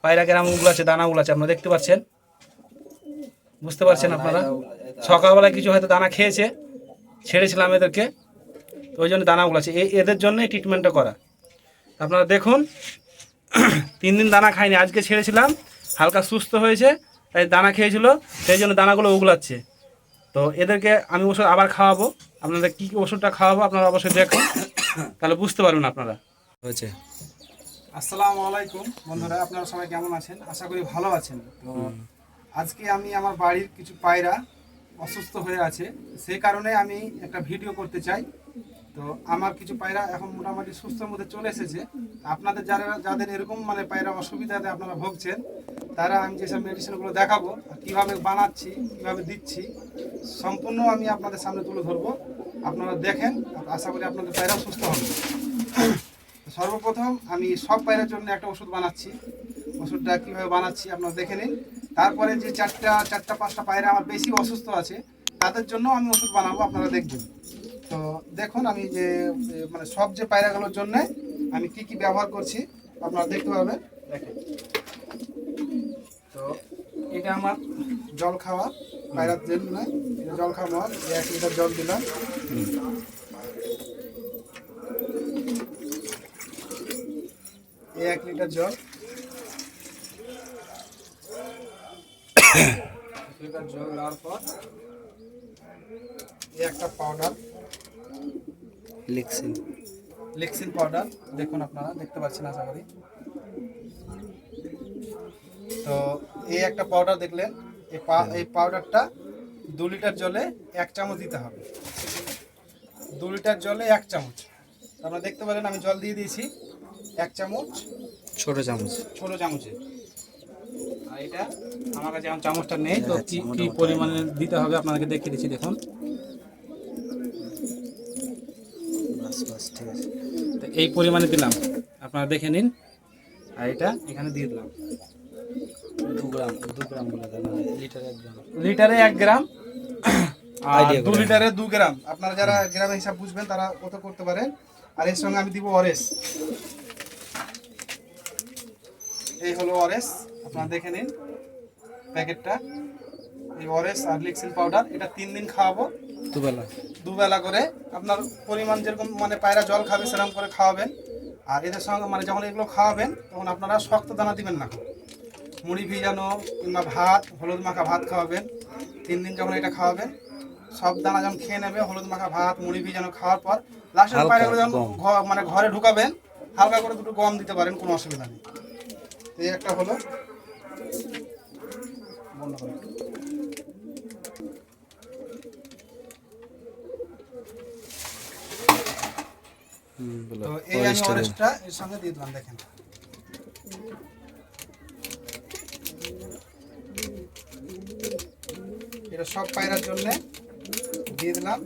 পায়রা কেরাম উগলাচ্ছে, দানা উগলাচ্ছে, আপনারা দেখতে পাচ্ছেন, বুঝতে পারছেন আপনারা। সকালবেলায় কিছু হয়তো দানা খেয়েছে, ছেড়েছিলাম এদেরকে, তো ওই জন্য দানা উগলাচ্ছে। এদের জন্যই ট্রিটমেন্টটা করা। আপনারা দেখুন 3 দিন দানা খায়নি, আজকে ছেড়েছিলাম, হালকা সুস্থ হয়েছে, তাই দানা খেয়েছিল, সেই জন্য দানাগুলো উগলাচ্ছে। তো এদেরকে আমি ওষুধ আবার খাওয়াবো, আপনাদের কী কী ওষুধটা খাওয়াবো আপনারা অবশ্যই দেখুন, তাহলে বুঝতে পারবেন আপনারা। হয়েছে। আসসালামু আলাইকুম বন্ধুরা, আপনারা সবাই কেমন আছেন? আশা করি ভালো আছেন। তো আজকে আমি আমার বাড়ির কিছু পায়রা অসুস্থ হয়ে আছে, সেই কারণে আমি একটা ভিডিও করতে চাই। তো আমার কিছু পায়রা এখন মোটামুটি সুস্থর মধ্যে চলে এসেছে। আপনাদের যাদের এরকম মানে পায়রা অসুবিধাতে আপনারা ভুগছেন, তারা আমি যেসব মেডিসিনগুলো দেখাবো আর কীভাবে বানাচ্ছি, কীভাবে দিচ্ছি, সম্পূর্ণ আমি আপনাদের সামনে তুলে ধরবো। আপনারা দেখেন, আশা করি আপনাদের পায়রা সুস্থ হবে। সর্বপ্রথম আমি সব পায়রার জন্য একটা ওষুধ বানাচ্ছি। ওষুধটা কীভাবে বানাচ্ছি আপনারা দেখে নিন। তারপরে যে চারটা পাঁচটা পায়রা আমার বেশি অসুস্থ আছে, তাদের জন্য আমি ওষুধ বানাবো, আপনারা দেখবেন। তো দেখুন আমি যে মানে সব যে পায়রাগুলোর জন্য আমি কি কি ব্যবহার করছি আপনারা দেখতে পাবেন। দেখেন, তো এটা আমার জল খাওয়া পায়রার জন্য, এটা জল খাওয়া 1 লিটার জল দিলাম। এই 1 লিটার জল, 1 লিটার জল দেওয়ার পর এই একটা পাউডার, লেক্সিন পাউডার, দেখুন আপনারা দেখতে পাচ্ছেন আশা করি। তো এই একটা পাউডার দেখলেন, এই পাউডারটা 2 লিটার জলে 1 চামচ দিতে হবে। 2 লিটার জলে 1 চামচ, আপনারা দেখতে পেলেন আমি জল দিয়ে দিয়েছি 1 চামচ, ছোট চামচে। আর এটা আমার কাছে এখন চামচটা নেই, তো কি পরিমাণে দিতে হবে আপনাদেরকে দেখিয়ে দিচ্ছি। দেখুন, ঠিক আছে, তো এই পরিমাণে দিলাম, আপনারা দেখে নিন। আর এটা এখানে দিয়ে দিলাম 2 গ্রাম বলে দেন, লিটারে 1 গ্রাম, আর 2 লিটারে 2 গ্রাম। আপনারা যারা গ্রামের হিসাব বুঝবেন তারা কত করতে পারেন। আর এর সঙ্গে আমি দিব অরেস। এই হলো অরেস, আপনারা দেখে নিন প্যাকেটটা। এই অরেস আর লেক্সিন পাউডার, এটা 3 দিন খাওয়াবো, দুবেলা করে। আপনার পরিমাণ যেরকম মানে পায়রা জল খাবে সেরকম করে খাওয়াবেন। আর এদের সঙ্গে মানে যখন এগুলো খাওয়াবেন তখন আপনারা শক্ত দানা দিবেন না, মুড়ি ভিজানো কিংবা ভাত, হলুদ মাখা ভাত খাওয়াবেন। 3 দিন যখন এটা খাওয়াবেন, সব দানা যখন খেয়ে নেবে, হলুদ মাখা ভাত, মুড়ি ভিজানো খাওয়ার পর লাস্টের পায়রাগুলো যখন মানে ঘরে ঢুকাবেন, হালকা করে 2 গম দিতে পারেন, কোনো অসুবিধা নেই। এই একটা হলো, বন্ধ করে তো এই আমি অরেঞ্জটা এর সঙ্গে দিয়ে দিলাম। দেখেন, এটা সব পায়রার জন্য দিয়ে দিলাম।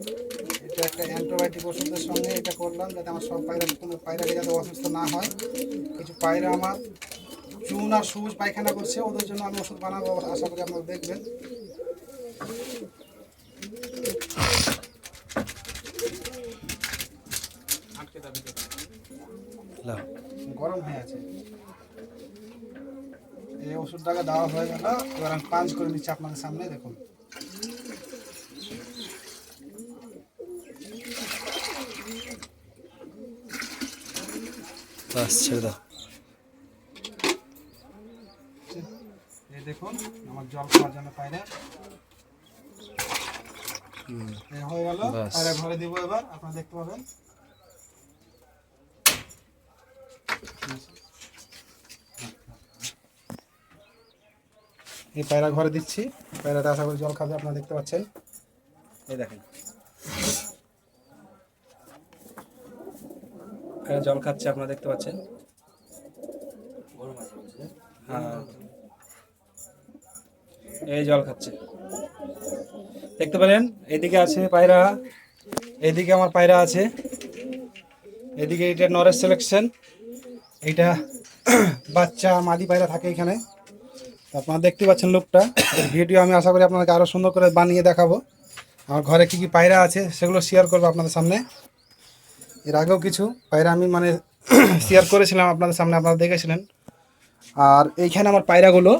এটা একটা অ্যান্টিবায়োটিক ওষুধের সঙ্গে এটা করলাম, যাতে আমার সব কোনো পায়রাকে যাতে অসুস্থ না হয়। কিছু পায়রা আমার চুন আর সবুজ পায়খানা করছে, ওদের জন্য আমি ওষুধ বানাবো, আশা করি আপনারা দেখবেন। গরম হয়ে আছে, এই ওষুধটাকে দেওয়া হয়ে গেল। এবার আমি পাঞ্চ করে নিচ্ছি আপনাদের সামনে, দেখুন। ছেড়ে দাও। এই দেখুন আমার জল খাওয়ার জন্য পায়রা হয়ে গেল। পায়রা ঘরে দিব, এবার আপনারা দেখতে পাবেন। এই পায়রা ঘরে দিচ্ছি, পায়রাটা আশা করি জল খাবে, আপনারা দেখতে পাচ্ছেন। এই দেখেন জল খাচ্ছে, আপনারা দেখতে পাচ্ছেন। হ্যাঁ, এই জল খাচ্ছে, দেখতে পেলেন। এদিকে আছে পায়রা, এদিকে আমার পায়রা আছে, এদিকে এটা নরেশ সিলেকশন, এইটা বাচ্চা মাদি পায়রা থাকে এখানে। আপনারা দেখতে পাচ্ছেন লোকটা। ভিডিও আমি আশা করি আপনাদেরকে আরও সুন্দর করে বানিয়ে দেখাবো। আমার ঘরে কী কী পায়রা আছে সেগুলো শেয়ার করবো আপনাদের সামনে। এর আগেও কিছু পায়রা আমি মানে শেয়ার করেছিলাম আপনাদের সামনে, আপনারা দেখেছিলেন। আর এইখানে আমার পায়রাগুলো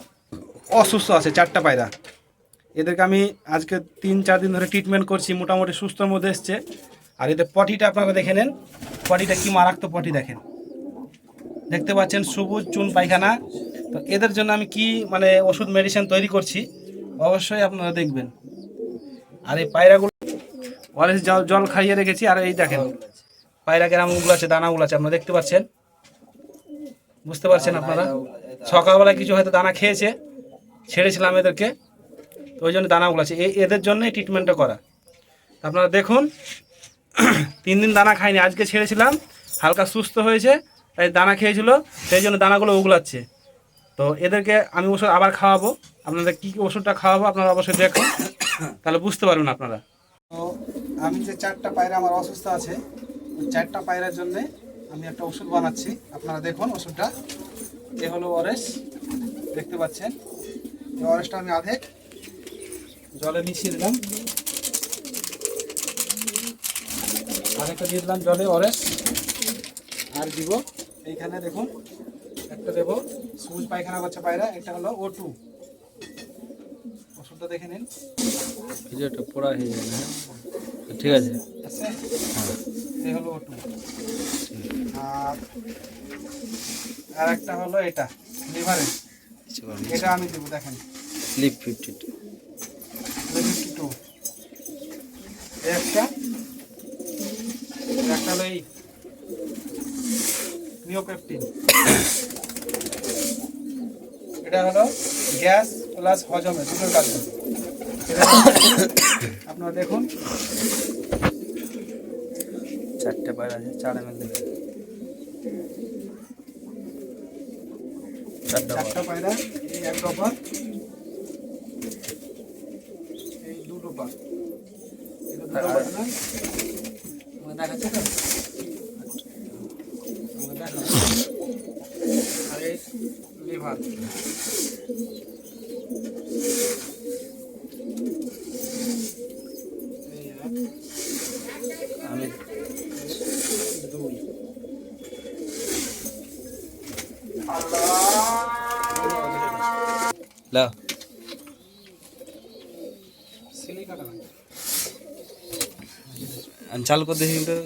অসুস্থ আছে, 4টা পায়রা। এদেরকে আমি আজকে 3-4 দিন ধরে ট্রিটমেন্ট করছি, মোটামুটি সুস্থর মধ্যে এসছে। আর এদের পটিটা আপনারা দেখে নেন, পটিটা কি মারাত্মক পটি দেখেন, দেখতে পাচ্ছেন সবুজ চুন পায়খানা। তো এদের জন্য আমি কি মানে ওষুধ মেডিসিন তৈরি করছি অবশ্যই আপনারা দেখবেন। আর এই পায়রাগুলো অরেঞ্জ জল খাইয়ে রেখেছি। আর এই দেখেন পায়রা কেরামগুলো আছে, দানাগুলো আছে, আপনারা দেখতে পাচ্ছেন, বুঝতে পারছেন আপনারা। সকালবেলায় কিছু হয়তো দানা খেয়েছে, ছেড়েছিলাম এদেরকে, তো ওই জন্য দানাগুলো আছে। এদের জন্যই ট্রিটমেন্টটা করা। আপনারা দেখুন 3 দিন দানা খাইনি, আজকে ছেড়েছিলাম, হালকা সুস্থ হয়েছে, তাই দানা খেয়েছিল, সেই জন্য দানাগুলো উগলাচ্ছে। তো এদেরকে আমি ওষুধ আবার খাওয়াবো, আপনাদের কী কী ওষুধটা খাওয়াবো আপনারা অবশ্যই দেখুন, তাহলে বুঝতে পারবেন আপনারা। তো আমি যে 4টা পায়রা আমার অসুস্থ আছে, 4টা পায়রার জন্য আমি একটা ওষুধ বানাচ্ছি। আপনারা দেখুন ওষুধটা, এ হলো অরেস, দেখতে পাচ্ছেন। এই অরেসটা আমি আধেক জলে মিশিয়ে দিলাম, আরেকটা দিয়ে দিলাম জলে অরেস, আর দিব এইখানে দেখুন একটা দেবো সবুজ পায়খানা করছে পায়রা, এটা হলো O2। ওষুধটা দেখে নিন, ভিডিওটা পড়া হয়ে যাবে, হ্যাঁ ঠিক আছে। আছে, এই হলো O2। আর একটা হলো এটা লিভারে, কিছু করার নেই। এটা আমি দেবো, দেখেন স্লিপ 52। 52। এই একটা হলো এই নিওপেপটিন, এটা হলো গ্যাস প্লাস হজমে দুটোর কাজ করে। আপনারা দেখুন 4টে পায়রা আছে, 4 ml দেবে। 4টা পায়রা, এই 1 ড্রপার, এই 2 ড্রপার, এটা 2 ড্রপার না, দেখাচ্ছে তো, দেখো। আর এই লিভার, এই 1, আমি 2। লা সিলি কাটা না, আমি চালু করে দেখি, ওটা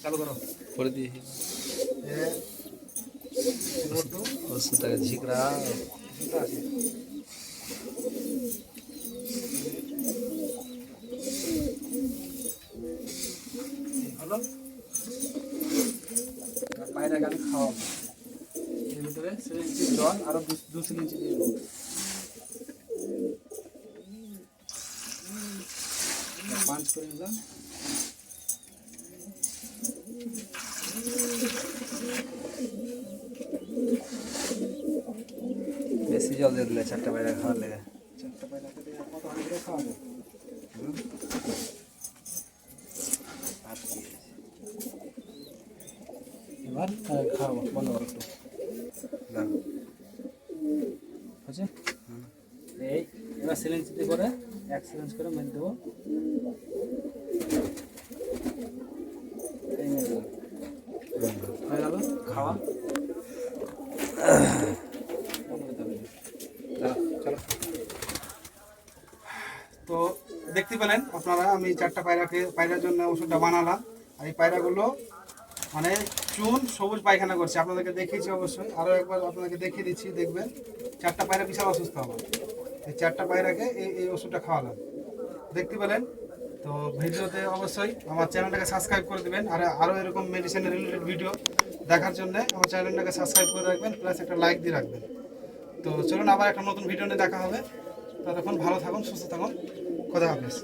চালু করো। করে দিয়ে ওষুধটাকে ঝিকরা হলো পায়রাকে আমি খাওয়াবো, এর ভিতরে সিরিঞ্চি জল আরো 2 সিরিঞ্চি দিয়ে দেবো। পাঁচ করে নিলাম, বেশি জল দিয়ে দিলে 4টে পায়রা খাওয়ার লেগে। 4টা পায়রাকে দিয়ে কত হাঁড়ি করে খাওয়াবো? এবার খাওয়াবো, বন্ধ করো একটু, বুঝছে? এই এবার সিরিঞ্জ দিয়ে করে 1 সিরিঞ্জ করে মেরে দেবো, এই মেরে দেবো, হয়ে গেল খাওয়া। তো দেখতে পেলেন আপনারা, আমি 4টা পায়রার জন্য ওষুধটা বানালাম। আর এই পায়রাগুলো মানে চুন সবুজ পায়খানা করছে, আপনাদেরকে দেখিয়েছি অবশ্যই, আরও একবার আপনাদেরকে দেখিয়ে দিচ্ছি, দেখবেন 4টা পায়রা বিশাল অসুস্থ হবে। এই 4টা পায়রাকে এই ওষুধটা খাওয়ালাম, দেখতে পেলেন। তো ভিডিওতে অবশ্যই আমার চ্যানেলটাকে সাবস্ক্রাইব করে দেবেন, আর আরও এরকম মেডিসিনের রিলেটেড ভিডিও দেখার জন্য আমার চ্যানেলটাকে সাবস্ক্রাইব করে রাখবেন, প্লাস একটা লাইক দিয়ে রাখবেন। তো চলুন আবার একটা নতুন ভিডিও নিয়ে দেখা হবে, ততক্ষণ ভালো থাকুন, সুস্থ থাকুন, খোদা হাফেজ।